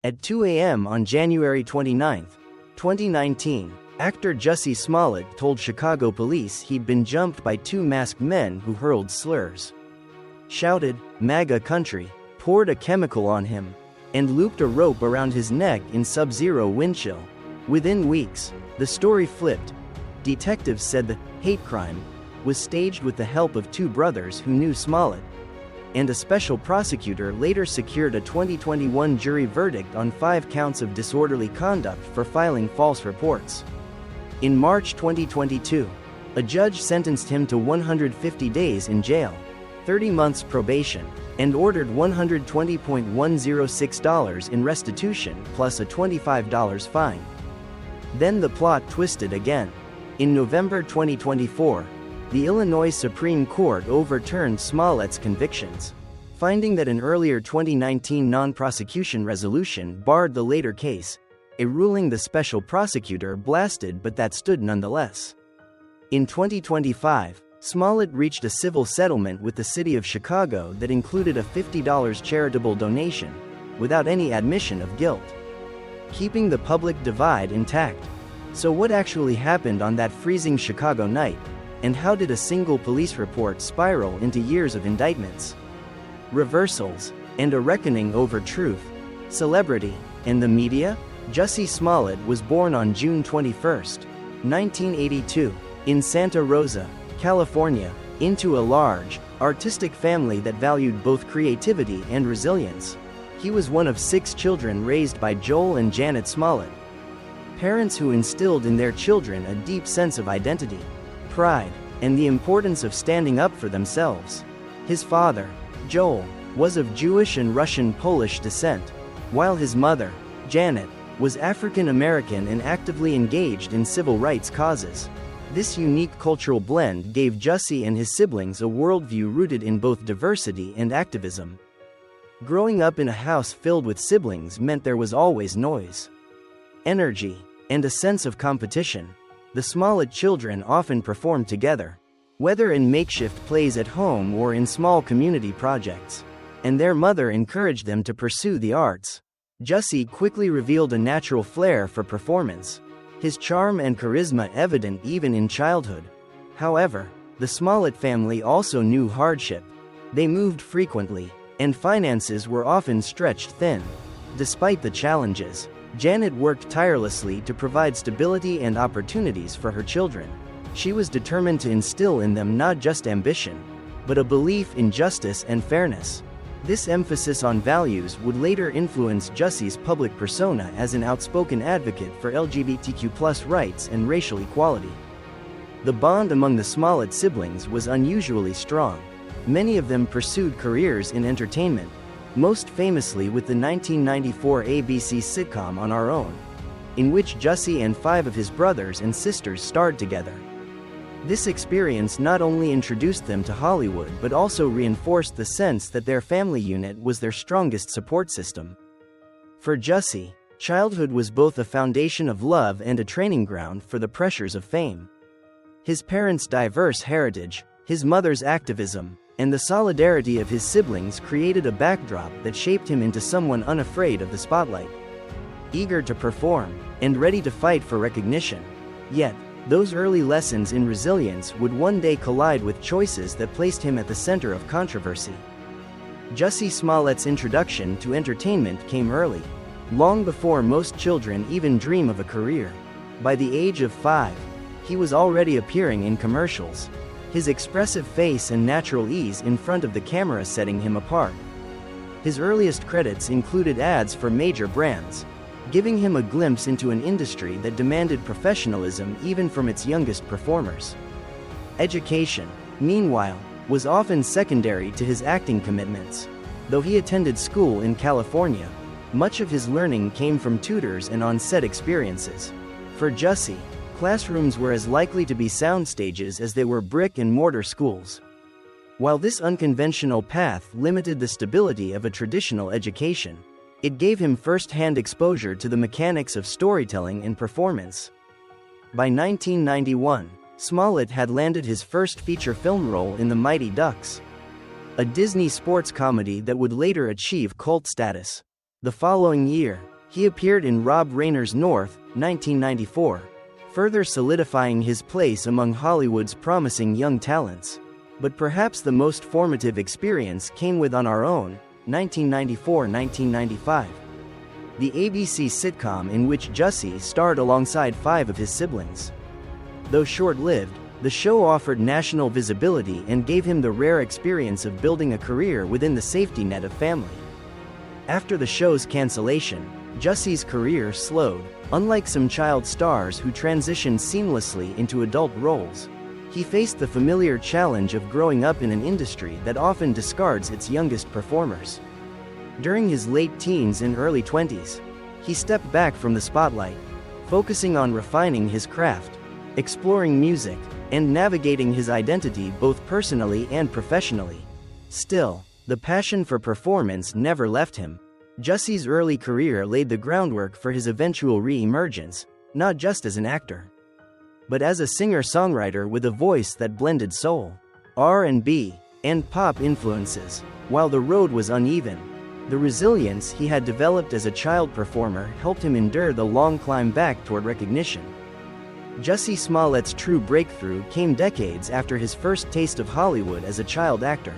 At 2 a.m. on January 29, 2019, actor Jussie Smollett told Chicago police he'd been jumped by two masked men who hurled slurs, shouted, "MAGA country," poured a chemical on him, and looped a rope around his neck in sub-zero wind chill. Within weeks, the story flipped. Detectives said the hate crime was staged with the help of two brothers who knew Smollett, and a special prosecutor later secured a 2021 jury verdict on 5 counts of disorderly conduct for filing false reports. In March 2022, a judge sentenced him to 150 days in jail, 30 months probation, and ordered $120.106 in restitution plus a $25 fine. Then the plot twisted again. In November 2024, the Illinois Supreme Court overturned Smollett's convictions, finding that an earlier 2019 non-prosecution resolution barred the later case, a ruling the special prosecutor blasted but that stood nonetheless. In 2025, Smollett reached a civil settlement with the city of Chicago that included a $50 charitable donation, without any admission of guilt, keeping the public divide intact. So what actually happened on that freezing Chicago night? And how did a single police report spiral into years of indictments, reversals, and a reckoning over truth, celebrity, and the media? Jussie Smollett was born on June 21, 1982, in Santa Rosa, California, into a large, artistic family that valued both creativity and resilience. He was one of 6 children raised by Joel and Janet Smollett, parents who instilled in their children a deep sense of identity, pride, and the importance of standing up for themselves. His father, Joel, was of Jewish and Russian-Polish descent, while his mother, Janet, was African American and actively engaged in civil rights causes. This unique cultural blend gave Jussie and his siblings a worldview rooted in both diversity and activism. Growing up in a house filled with siblings meant there was always noise, energy, and a sense of competition. The Smollett children often performed together, whether in makeshift plays at home or in small community projects, and their mother encouraged them to pursue the arts. Jussie quickly revealed a natural flair for performance, his charm and charisma evident even in childhood. However, the Smollett family also knew hardship. They moved frequently, and finances were often stretched thin. Despite the challenges, Janet worked tirelessly to provide stability and opportunities for her children. She was determined to instill in them not just ambition, but a belief in justice and fairness. This emphasis on values would later influence Jussie's public persona as an outspoken advocate for LGBTQ+ rights and racial equality. The bond among the Smollett siblings was unusually strong. Many of them pursued careers in entertainment, most famously with the 1994 ABC sitcom On Our Own, in which Jussie and 5 of his brothers and sisters starred together. This experience not only introduced them to Hollywood but also reinforced the sense that their family unit was their strongest support system. For Jussie, childhood was both a foundation of love and a training ground for the pressures of fame. His parents' diverse heritage, his mother's activism, and the solidarity of his siblings created a backdrop that shaped him into someone unafraid of the spotlight, eager to perform, and ready to fight for recognition. Yet, those early lessons in resilience would one day collide with choices that placed him at the center of controversy. Jussie Smollett's introduction to entertainment came early, long before most children even dream of a career. By the age of 5, he was already appearing in commercials, his expressive face and natural ease in front of the camera setting him apart. His earliest credits included ads for major brands, giving him a glimpse into an industry that demanded professionalism even from its youngest performers. Education, meanwhile, was often secondary to his acting commitments. Though he attended school in California, much of his learning came from tutors and on-set experiences. For Jussie, classrooms were as likely to be sound stages as they were brick-and-mortar schools. While this unconventional path limited the stability of a traditional education, it gave him first-hand exposure to the mechanics of storytelling and performance. By 1991, Smollett had landed his first feature film role in The Mighty Ducks, a Disney sports comedy that would later achieve cult status. The following year, He appeared in Rob Reiner's North, 1994, further solidifying his place among Hollywood's promising young talents. But perhaps the most formative experience came with On Our Own, 1994-1995. The ABC sitcom in which Jussie starred alongside 5 of his siblings. Though short-lived, the show offered national visibility and gave him the rare experience of building a career within the safety net of family. After the show's cancellation, Jussie's career slowed. Unlike some child stars who transitioned seamlessly into adult roles, he faced the familiar challenge of growing up in an industry that often discards its youngest performers. During his late teens and early 20s, he stepped back from the spotlight, focusing on refining his craft, exploring music, and navigating his identity both personally and professionally. Still, the passion for performance never left him. Jussie's early career laid the groundwork for his eventual re-emergence, not just as an actor, but as a singer-songwriter with a voice that blended soul, R&B, and pop influences. While the road was uneven, the resilience he had developed as a child performer helped him endure the long climb back toward recognition. Jussie Smollett's true breakthrough came decades after his first taste of Hollywood as a child actor.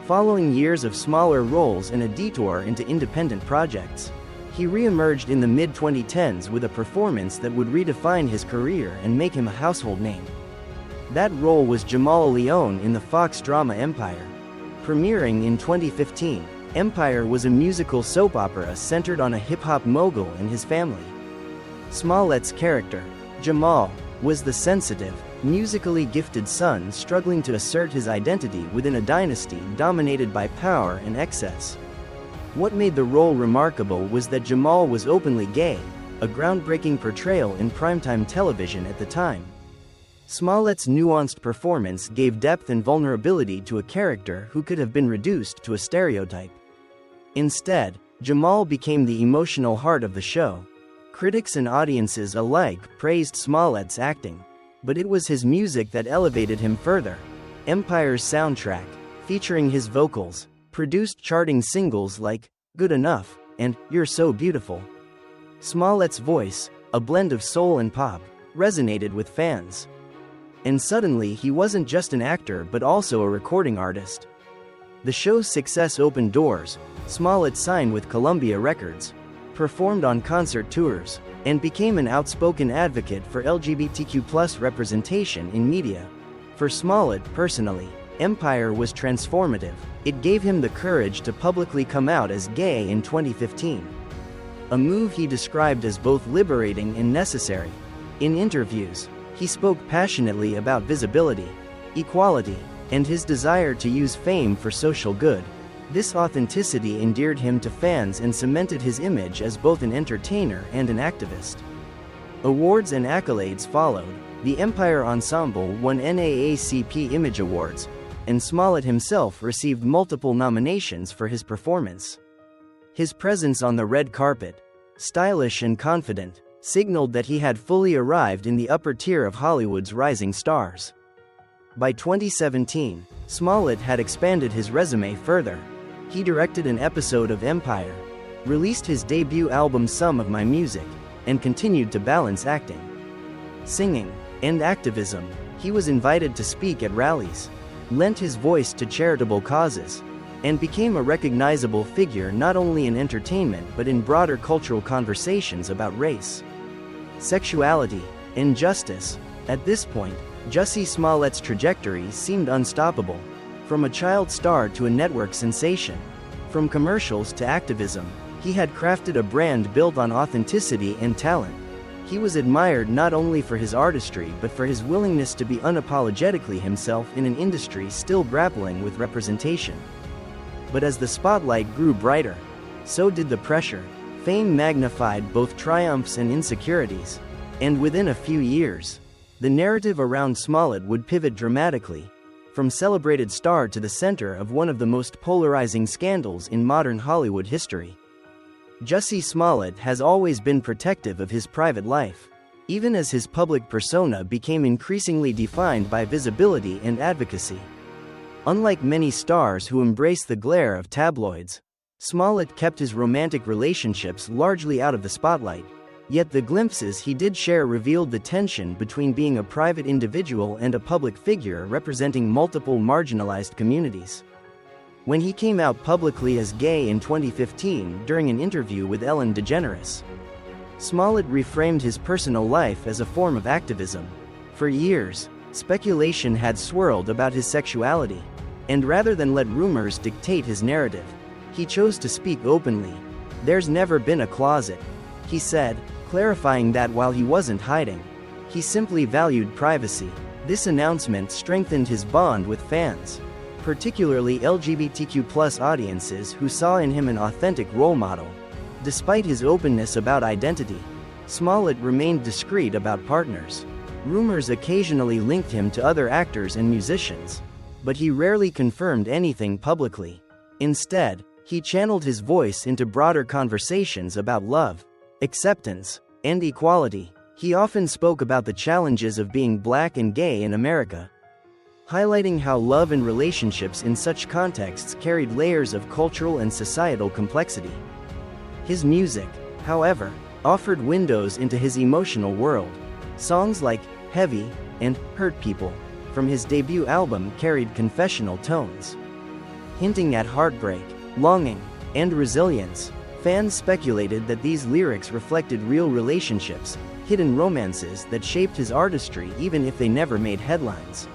Following years of smaller roles and a detour into independent projects, he re-emerged in the mid-2010s with a performance that would redefine his career and make him a household name. That role was Jamal Lyon in the Fox drama Empire. Premiering in 2015, Empire was a musical soap opera centered on a hip-hop mogul and his family. Smollett's character, Jamal, was the sensitive, musically gifted son struggling to assert his identity within a dynasty dominated by power and excess. What made the role remarkable was that Jamal was openly gay, a groundbreaking portrayal in primetime television at the time. Smollett's nuanced performance gave depth and vulnerability to a character who could have been reduced to a stereotype. Instead, Jamal became the emotional heart of the show. Critics and audiences alike praised Smollett's acting, but it was his music that elevated him further. Empire's soundtrack, featuring his vocals, produced charting singles like Good Enough and You're So Beautiful. Smollett's voice, a blend of soul and pop, resonated with fans. And suddenly he wasn't just an actor but also a recording artist. The show's success opened doors. Smollett signed with Columbia Records, performed on concert tours, and became an outspoken advocate for LGBTQ+ representation in media. For Smollett personally, Empire was transformative. It gave him the courage to publicly come out as gay in 2015. A move he described as both liberating and necessary. In interviews, he spoke passionately about visibility, equality, and his desire to use fame for social good. This authenticity endeared him to fans and cemented his image as both an entertainer and an activist. Awards and accolades followed. The Empire Ensemble won NAACP Image Awards, and Smollett himself received multiple nominations for his performance. His presence on the red carpet, stylish and confident, signaled that he had fully arrived in the upper tier of Hollywood's rising stars. By 2017, Smollett had expanded his resume further. He directed an episode of Empire, released his debut album Some of My Music, and continued to balance acting, singing, and activism. He was invited to speak at rallies, lent his voice to charitable causes, and became a recognizable figure not only in entertainment but in broader cultural conversations about race, sexuality, and justice. At this point, Jussie Smollett's trajectory seemed unstoppable. From a child star to a network sensation, from commercials to activism, he had crafted a brand built on authenticity and talent. He was admired not only for his artistry but for his willingness to be unapologetically himself in an industry still grappling with representation. But as the spotlight grew brighter, so did the pressure. Fame magnified both triumphs and insecurities, and within a few years, the narrative around Smollett would pivot dramatically, from celebrated star to the center of one of the most polarizing scandals in modern Hollywood history. Jussie Smollett has always been protective of his private life, even as his public persona became increasingly defined by visibility and advocacy. Unlike many stars who embrace the glare of tabloids, Smollett kept his romantic relationships largely out of the spotlight, yet the glimpses he did share revealed the tension between being a private individual and a public figure representing multiple marginalized communities. When he came out publicly as gay in 2015 during an interview with Ellen DeGeneres, Smollett reframed his personal life as a form of activism. For years, speculation had swirled about his sexuality, and rather than let rumors dictate his narrative, he chose to speak openly. "There's never been a closet," he said, clarifying that while he wasn't hiding, he simply valued privacy. This announcement strengthened his bond with fans, particularly LGBTQ+ audiences who saw in him an authentic role model. Despite his openness about identity, Smollett remained discreet about partners. Rumors occasionally linked him to other actors and musicians, but he rarely confirmed anything publicly. Instead, he channeled his voice into broader conversations about love, acceptance, and equality. He often spoke about the challenges of being black and gay in America, highlighting how love and relationships in such contexts carried layers of cultural and societal complexity. His music, however, offered windows into his emotional world. Songs like "Heavy" and "Hurt People" from his debut album carried confessional tones, hinting at heartbreak, longing, and resilience. Fans speculated that these lyrics reflected real relationships, hidden romances that shaped his artistry even if they never made headlines.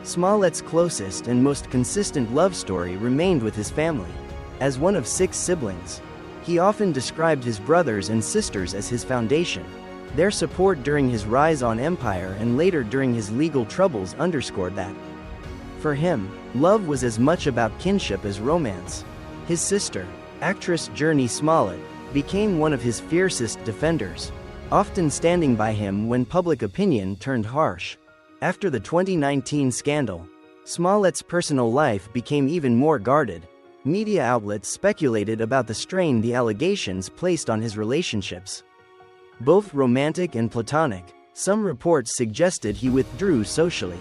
Smollett's closest and most consistent love story remained with his family. As one of 6 siblings, he often described his brothers and sisters as his foundation. Their support during his rise on Empire and later during his legal troubles underscored that. For him, love was as much about kinship as romance. His sister, actress Jussie Smollett, became one of his fiercest defenders, often standing by him when public opinion turned harsh. After the 2019 scandal, Smollett's personal life became even more guarded. Media outlets speculated about the strain the allegations placed on his relationships, both romantic and platonic. Some reports suggested he withdrew socially,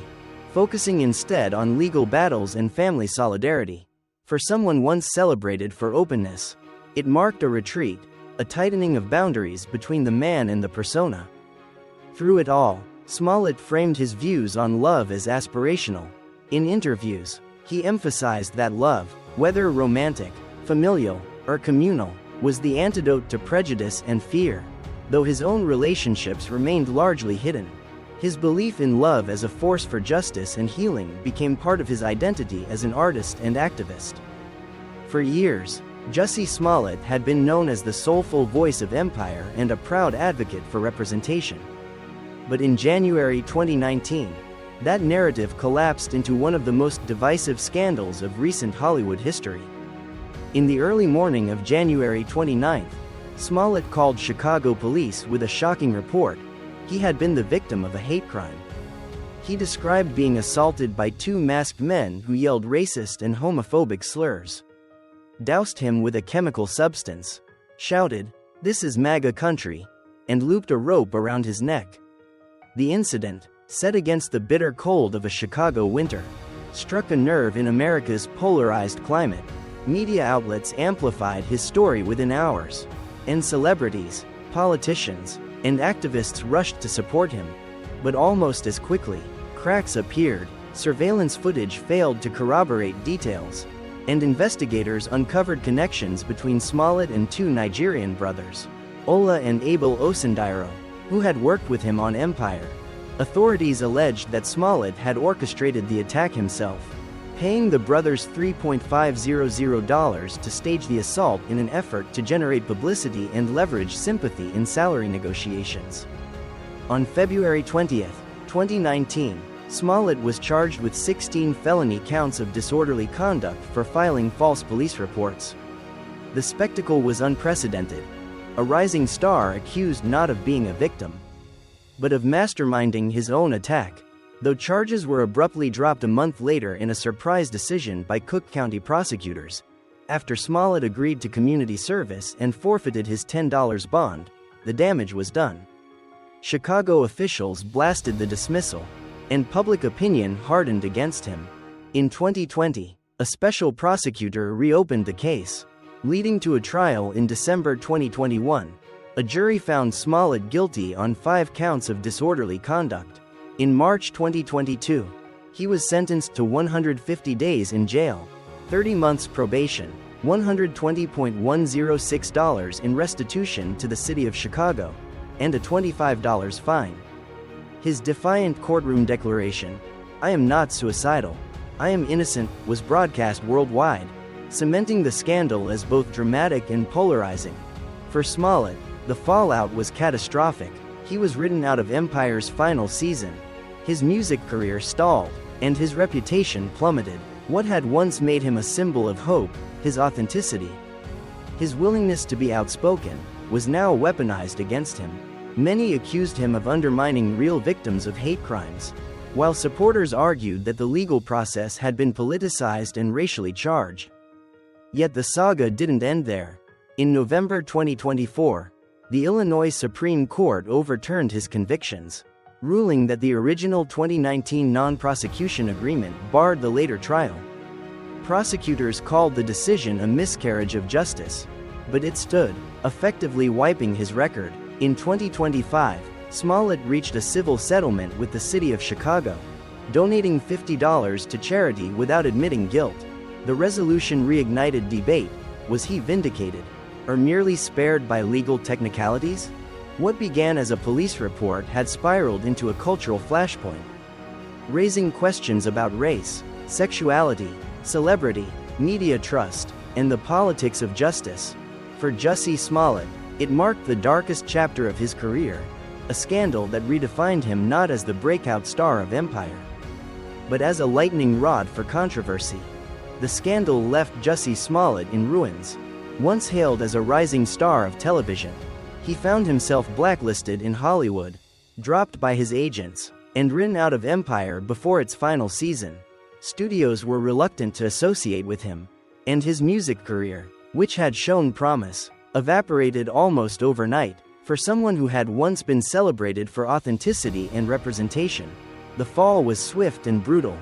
focusing instead on legal battles and family solidarity. For someone once celebrated for openness, it marked a retreat, a tightening of boundaries between the man and the persona. Through it all, Smollett framed his views on love as aspirational. In interviews, he emphasized that love, whether romantic, familial, or communal, was the antidote to prejudice and fear. Though his own relationships remained largely hidden, his belief in love as a force for justice and healing became part of his identity as an artist and activist. For years, Jussie Smollett had been known as the soulful voice of Empire and a proud advocate for representation. But in January 2019, that narrative collapsed into one of the most divisive scandals of recent Hollywood history. In the early morning of January 29, Smollett called Chicago police with a shocking report. He had been the victim of a hate crime. He described being assaulted by 2 masked men who yelled racist and homophobic slurs, doused him with a chemical substance, shouted, "This is MAGA country," and looped a rope around his neck. The incident, set against the bitter cold of a Chicago winter, struck a nerve in America's polarized climate. Media outlets amplified his story within hours, and celebrities, politicians, and activists rushed to support him. But almost as quickly, cracks appeared. Surveillance footage failed to corroborate details, and investigators uncovered connections between Smollett and 2 Nigerian brothers, Ola and Abel Osundairo, who had worked with him on Empire. Authorities alleged that Smollett had orchestrated the attack himself, paying the brothers $3,500 to stage the assault in an effort to generate publicity and leverage sympathy in salary negotiations. On February 20, 2019, Smollett was charged with 16 felony counts of disorderly conduct for filing false police reports. The spectacle was unprecedented. A rising star accused not of being a victim, but of masterminding his own attack. Though charges were abruptly dropped a month later in a surprise decision by Cook County prosecutors, after Smollett agreed to community service and forfeited his $10 bond, the damage was done. Chicago officials blasted the dismissal, and public opinion hardened against him. In 2020, a special prosecutor reopened the case, leading to a trial in December 2021. A jury found Smollett guilty on 5 counts of disorderly conduct. In March 2022, he was sentenced to 150 days in jail, 30 months probation, $120.106 in restitution to the city of Chicago, and a $25 fine. His defiant courtroom declaration, "I am not suicidal, I am innocent," was broadcast worldwide, cementing the scandal as both dramatic and polarizing. For Smollett, the fallout was catastrophic. He was written out of Empire's final season. His music career stalled, and his reputation plummeted. What had once made him a symbol of hope, his authenticity, his willingness to be outspoken, was now weaponized against him. Many accused him of undermining real victims of hate crimes, while supporters argued that the legal process had been politicized and racially charged. Yet the saga didn't end there. In November 2024, the Illinois Supreme Court overturned his convictions, ruling that the original 2019 non-prosecution agreement barred the later trial. Prosecutors called the decision a miscarriage of justice, but it stood, effectively wiping his record. In 2025, Smollett reached a civil settlement with the city of Chicago, donating $50 to charity without admitting guilt. The resolution reignited debate. Was he vindicated, or merely spared by legal technicalities? What began as a police report had spiraled into a cultural flashpoint, raising questions about race, sexuality, celebrity, media trust, and the politics of justice. For Jussie Smollett, it marked the darkest chapter of his career, a scandal that redefined him not as the breakout star of Empire, but as a lightning rod for controversy. The scandal left Jussie Smollett in ruins. Once hailed as a rising star of television, he found himself blacklisted in Hollywood, dropped by his agents, and written out of Empire before its final season. Studios were reluctant to associate with him, and his music career, which had shown promise, evaporated almost overnight. For someone who had once been celebrated for authenticity and representation, the fall was swift and brutal.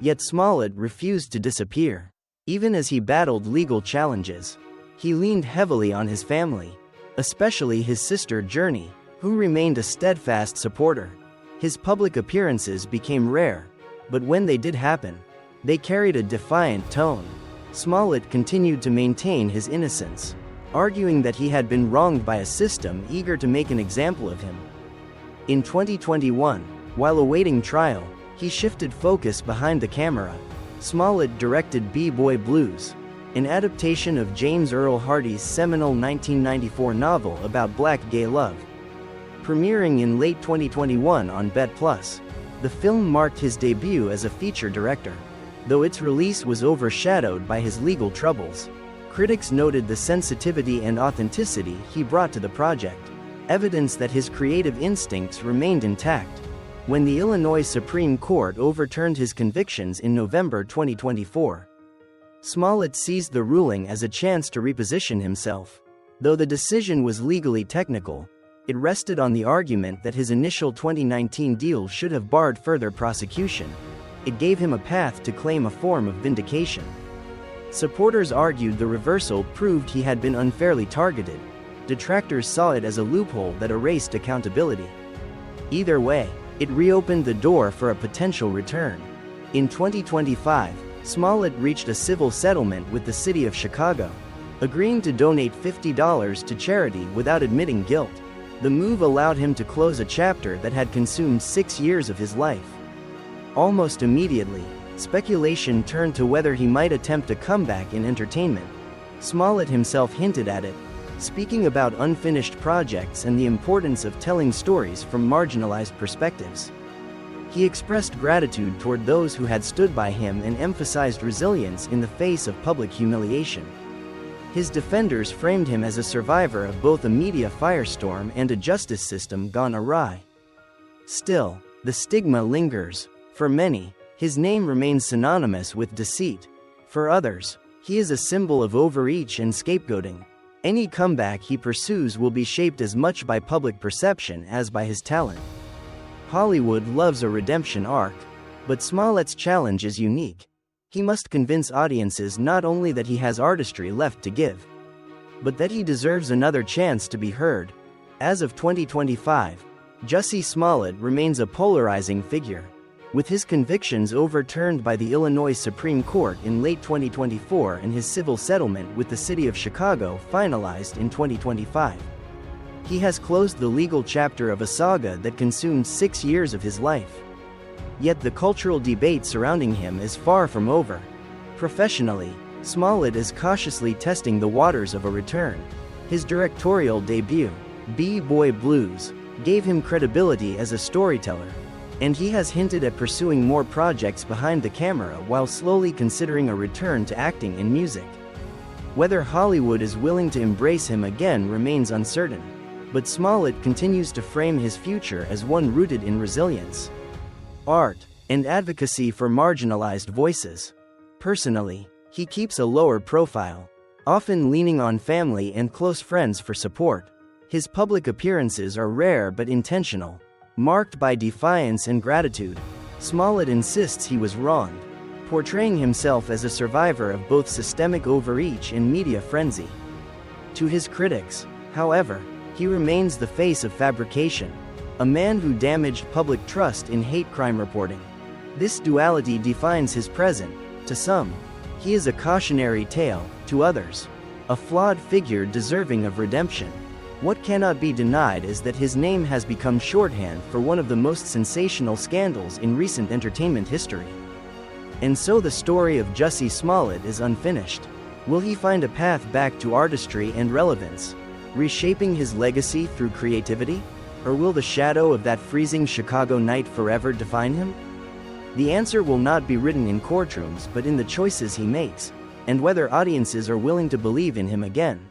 Yet Smollett refused to disappear. Even as he battled legal challenges, he leaned heavily on his family, especially his sister Journey, who remained a steadfast supporter. His public appearances became rare, but when they did happen, they carried a defiant tone. Smollett continued to maintain his innocence, arguing that he had been wronged by a system eager to make an example of him. In 2021, while awaiting trial, he shifted focus behind the camera. Smollett directed B-Boy Blues, an adaptation of James Earl Hardy's seminal 1994 novel about black gay love. Premiering in late 2021 on Bet+, the film marked his debut as a feature director. Though its release was overshadowed by his legal troubles, critics noted the sensitivity and authenticity he brought to the project, evidence that his creative instincts remained intact. When the Illinois Supreme Court overturned his convictions in November 2024, Smollett seized the ruling as a chance to reposition himself. Though the decision was legally technical, it rested on the argument that his initial 2019 deal should have barred further prosecution. It gave him a path to claim a form of vindication. Supporters argued the reversal proved he had been unfairly targeted. Detractors saw it as a loophole that erased accountability. Either way, it reopened the door for a potential return. In 2025, Smollett reached a civil settlement with the city of Chicago, agreeing to donate $50 to charity without admitting guilt. The move allowed him to close a chapter that had consumed 6 years of his life. Almost immediately, speculation turned to whether he might attempt a comeback in entertainment. Smollett himself hinted at it, speaking about unfinished projects and the importance of telling stories from marginalized perspectives. He expressed gratitude toward those who had stood by him and emphasized resilience in the face of public humiliation. His defenders framed him as a survivor of both a media firestorm and a justice system gone awry. Still, the stigma lingers. For many, his name remains synonymous with deceit. For others, he is a symbol of overreach and scapegoating. Any comeback he pursues will be shaped as much by public perception as by his talent. Hollywood loves a redemption arc, but Smollett's challenge is unique. He must convince audiences not only that he has artistry left to give, but that he deserves another chance to be heard. As of 2025, Jussie Smollett remains a polarizing figure, with his convictions overturned by the Illinois Supreme Court in late 2024 and his civil settlement with the city of Chicago finalized in 2025. He has closed the legal chapter of a saga that consumed 6 years of his life. Yet the cultural debate surrounding him is far from over. Professionally, Smollett is cautiously testing the waters of a return. His directorial debut, B-Boy Blues, gave him credibility as a storyteller, and he has hinted at pursuing more projects behind the camera while slowly considering a return to acting in music. Whether Hollywood is willing to embrace him again remains uncertain, but Smollett continues to frame his future as one rooted in resilience, art, and advocacy for marginalized voices. Personally, he keeps a lower profile, often leaning on family and close friends for support. His public appearances are rare but intentional, marked by defiance and gratitude. Smollett insists he was wronged, portraying himself as a survivor of both systemic overreach and media frenzy. To his critics, however, he remains the face of fabrication, a man who damaged public trust in hate crime reporting. This duality defines his present. To some, he is a cautionary tale; to others, a flawed figure deserving of redemption. What cannot be denied is that his name has become shorthand for one of the most sensational scandals in recent entertainment history. And so the story of Jussie Smollett is unfinished. Will he find a path back to artistry and relevance, reshaping his legacy through creativity? Or will the shadow of that freezing Chicago night forever define him? The answer will not be written in courtrooms but in the choices he makes, and whether audiences are willing to believe in him again.